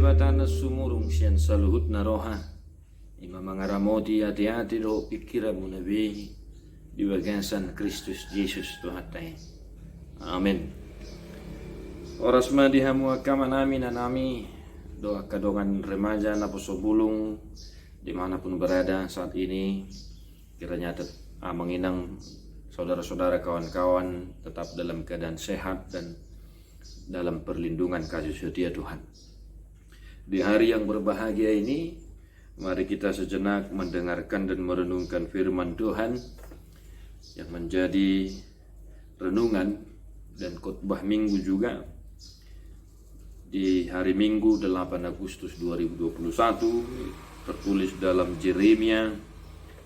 Batana sumurung sian saluhut naroha ima mangaramoti hati-hati roh pikiramu nabi di bagasan Kristus Yesus Tuhatai. Amin. Oras madi hamu akama nami na nami doa kadongan remaja na posobulung dimanapun berada saat ini, kiranya menginang saudara-saudara kawan-kawan tetap dalam keadaan sehat dan dalam perlindungan kasih setia Tuhan. Di hari yang berbahagia ini, mari kita sejenak mendengarkan dan merenungkan firman Tuhan yang menjadi renungan dan khotbah minggu juga di hari Minggu 8 Agustus 2021, tertulis dalam Yeremia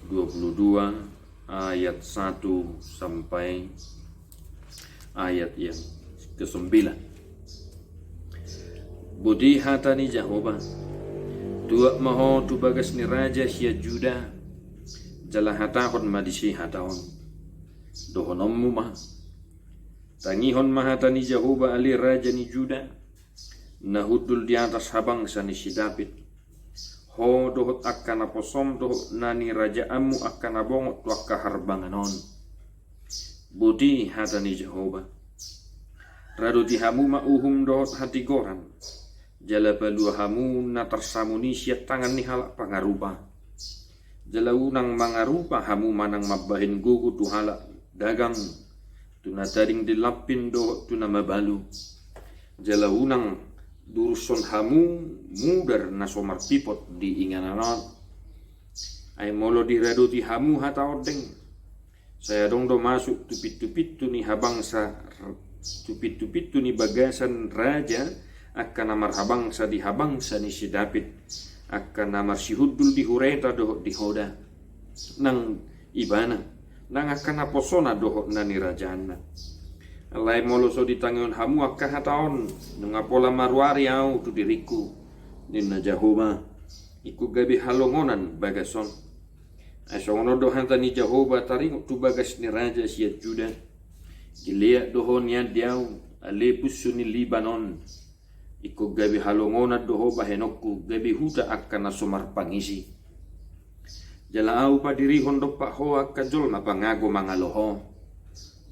22 ayat 1 sampai ayat yang ke-9. Budi hatani Jehovah, dua maho tu bagas ni raja sia Juda, jala hatahon madisi hatahon, dohonommu mah, tangihon mahatani Jehovah ali raja ni Juda, nahudul di atas habangsa ni si David, ho dohot akan aposom dohot nani raja amu akan abongot tu akka harbanganon. Budi hatani Jehovah, radu dihamu mauhum dohot hati goran, jala balua hamu na tersamuni siat tangan ni halak pangarupa, jala unang mangarupa hamu manang mabahin gugu tu halak dagang, tu na taring dilapin dohot tu na mabalu, jala unang duruson hamu mudar na somar pipot di ingananon, ay molo di radu di hamu hata odeng, saya dong do masuk tupit-tupit tu ni habangsa, tupit-tupit tu ni bagasan raja, akan namar habangsa di habangsa ni si David, akan namar si hudul di hureta dohot di hoda, nang ibana, nang akan naposona dohot nani rajana. Alai moloso di tangion hamu akka hataon, nang apola marwari au tu diriku, nina Jehovah, iku gabi halongonan bagason. Asongono dohan tani Jehovah taring tu bagas ni raja siat Juda, giliat dohon ya diau, alepus suni Libanon, iku gabi halongona doho bahenokku gabi huda akan nasumar pangisi. Jala au padiri hondok pak ho akka jol mapangago mangaloho,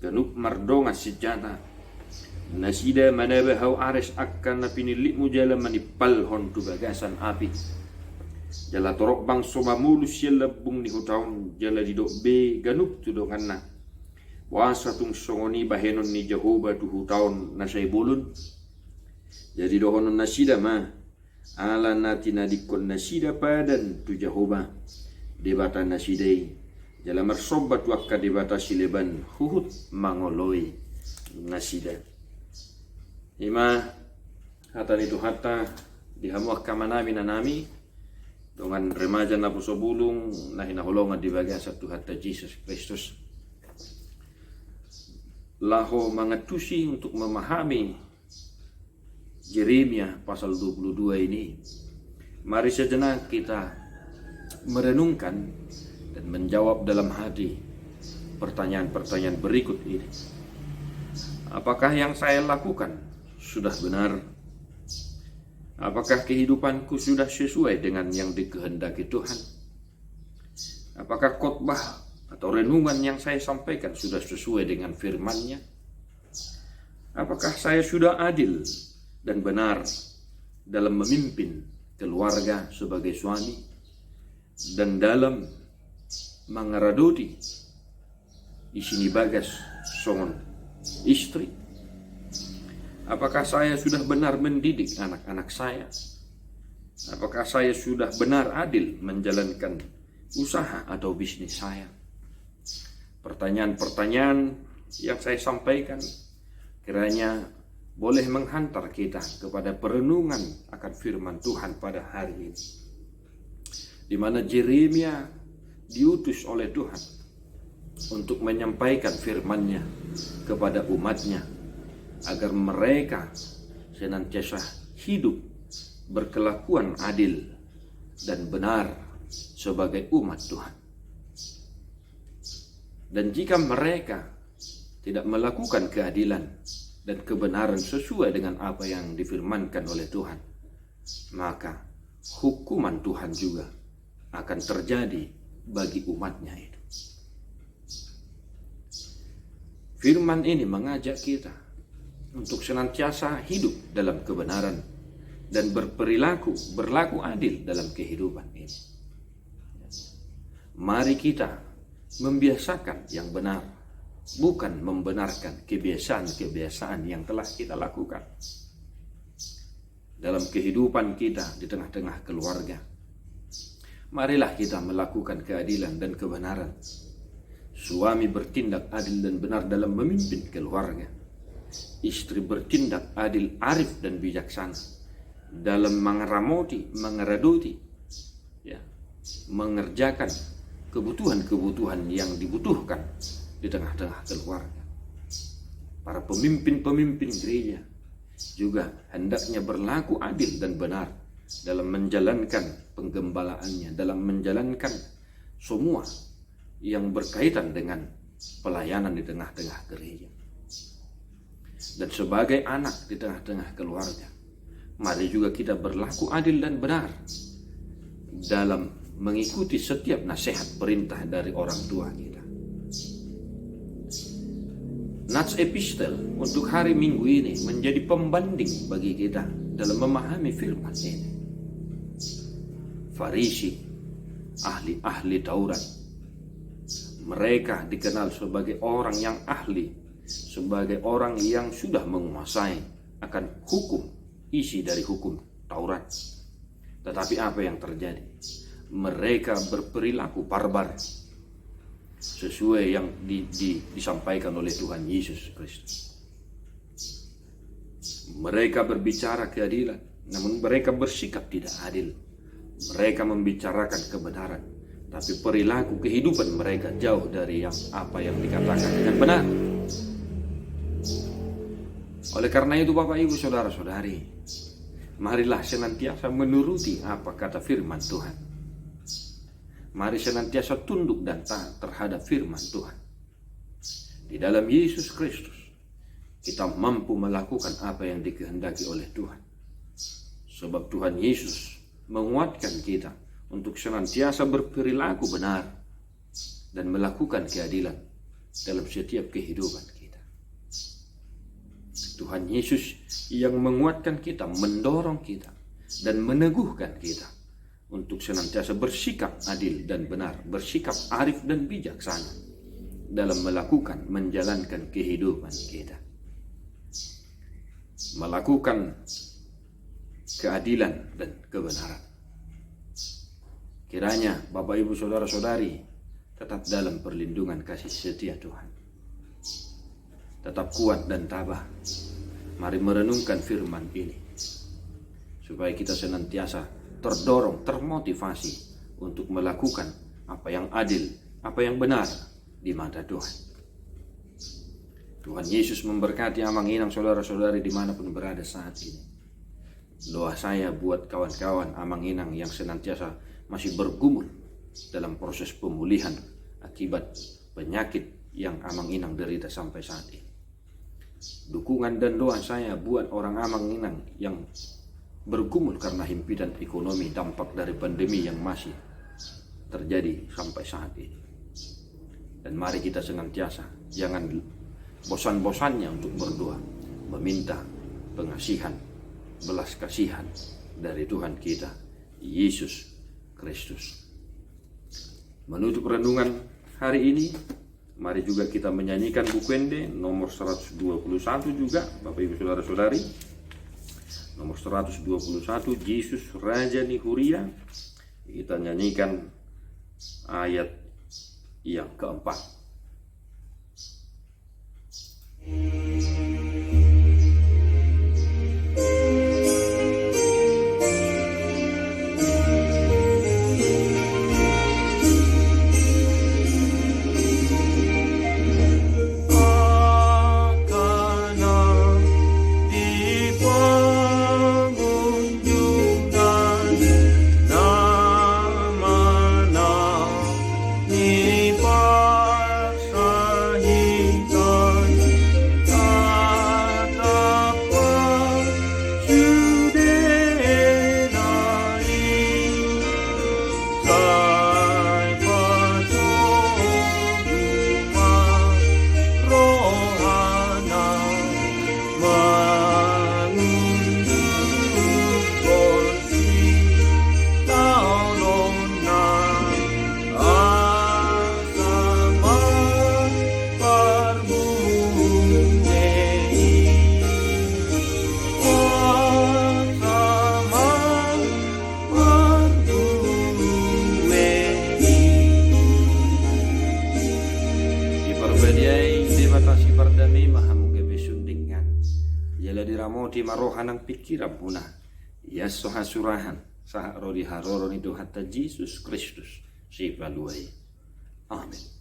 ganup mardonga sejata, nasida manabe hau ares akan napinilikmu jala manipal hon tu bagasan api. Jala torok bang soma mulus yalla bung ni hutaun jala didok be ganup tu donganna. Wasa tung songoni bahenon ni Jehovah tu hutaun nasai bulun. Jadi dohonon nasida mah ala nati nadikon nasida padan tu Jehovah debata nasidai jala marsobat wakka debata sileban huhut mangoloi nasida ima hata itu hatta dihamuak kamanami nanami dengan remaja na pusobulung na hinaholongan di bagian satu hatta Yesus Kristus laho mangatusi untuk memahami Yeremia pasal 22 ini. Mari sejenak kita merenungkan dan menjawab dalam hati pertanyaan-pertanyaan berikut ini. Apakah yang saya lakukan sudah benar? Apakah kehidupanku sudah sesuai dengan yang dikehendaki Tuhan? Apakah khotbah atau renungan yang saya sampaikan sudah sesuai dengan firman-Nya? Apakah saya sudah adil dan benar dalam memimpin keluarga sebagai suami dan dalam mengeradoti isini bagas songon istri? Apakah saya sudah benar mendidik anak-anak saya? Apakah saya sudah benar adil menjalankan usaha atau bisnis saya? Pertanyaan-pertanyaan yang saya sampaikan kiranya boleh menghantar kita kepada perenungan akan firman Tuhan pada hari ini, di mana Yeremia diutus oleh Tuhan untuk menyampaikan firman-Nya kepada umat-Nya agar mereka senantiasa hidup berkelakuan adil dan benar sebagai umat Tuhan. Dan jika mereka tidak melakukan keadilan dan kebenaran sesuai dengan apa yang difirmankan oleh Tuhan, maka hukuman Tuhan juga akan terjadi bagi umatnya itu. Firman ini mengajak kita untuk senantiasa hidup dalam kebenaran dan berlaku adil dalam kehidupan ini. Mari kita membiasakan yang benar, bukan membenarkan kebiasaan-kebiasaan yang telah kita lakukan dalam kehidupan kita di tengah-tengah keluarga. Marilah kita melakukan keadilan dan kebenaran. Suami bertindak adil dan benar dalam memimpin keluarga. Istri bertindak adil, arif dan bijaksana dalam mengeradoti, mengerjakan kebutuhan-kebutuhan yang dibutuhkan di tengah-tengah keluarga. Para pemimpin-pemimpin gereja juga hendaknya berlaku adil dan benar dalam menjalankan penggembalaannya, dalam menjalankan semua yang berkaitan dengan pelayanan di tengah-tengah gereja. Dan sebagai anak di tengah-tengah keluarga, mari juga kita berlaku adil dan benar dalam mengikuti setiap nasihat perintah dari orang tua kita. Nats Epistel untuk hari Minggu ini menjadi pembanding bagi kita dalam memahami firman ini. Farisi, ahli-ahli Taurat, mereka dikenal sebagai orang yang ahli, sebagai orang yang sudah menguasai akan hukum, isi dari hukum Taurat. Tetapi apa yang terjadi? Mereka berperilaku barbar sesuai yang disampaikan oleh Tuhan Yesus Kristus. Mereka berbicara keadilan, namun mereka bersikap tidak adil. Mereka membicarakan kebenaran, tapi perilaku kehidupan mereka jauh dari apa yang dikatakan dengan benar. Oleh karena itu, Bapak Ibu Saudara-saudari, marilah senantiasa menuruti apa kata firman Tuhan. Mari senantiasa tunduk dan taat terhadap firman Tuhan. Di dalam Yesus Kristus, kita mampu melakukan apa yang dikehendaki oleh Tuhan. Sebab Tuhan Yesus menguatkan kita untuk senantiasa berperilaku benar dan melakukan keadilan dalam setiap kehidupan kita. Tuhan Yesus yang menguatkan kita, mendorong kita, dan meneguhkan kita untuk senantiasa bersikap adil dan benar, bersikap arif dan bijaksana dalam menjalankan kehidupan kita. Melakukan keadilan dan kebenaran. Kiranya Bapak Ibu Saudara-saudari tetap dalam perlindungan kasih setia Tuhan. Tetap kuat dan tabah. Mari merenungkan firman ini, supaya kita senantiasa terdorong, termotivasi untuk melakukan apa yang adil, apa yang benar di mata Tuhan. Tuhan Yesus memberkati amang-inang saudara-saudari dimanapun berada saat ini. Doa saya buat kawan-kawan amang-inang yang senantiasa masih bergumul dalam proses pemulihan akibat penyakit yang amang-inang derita sampai saat ini. dukungan dan doa saya buat orang Amang Minang yang bergumul karena himpitan ekonomi dampak dari pandemi yang masih terjadi sampai saat ini. Dan mari kita senantiasa jangan bosan-bosannya untuk berdoa, meminta pengasihan, belas kasihan dari Tuhan kita Yesus Kristus. Menutup renungan hari ini, mari juga kita menyanyikan Bukwende nomor 121 juga, Bapak Ibu Saudara-saudari. Nomor 121, Yesus Raja Nihuria. Kita nyanyikan ayat yang keempat. Di marohanang pikiran punah ya sohasurahan sah rodi haroron itu hatta Yesus Kristus si baluai. Amin.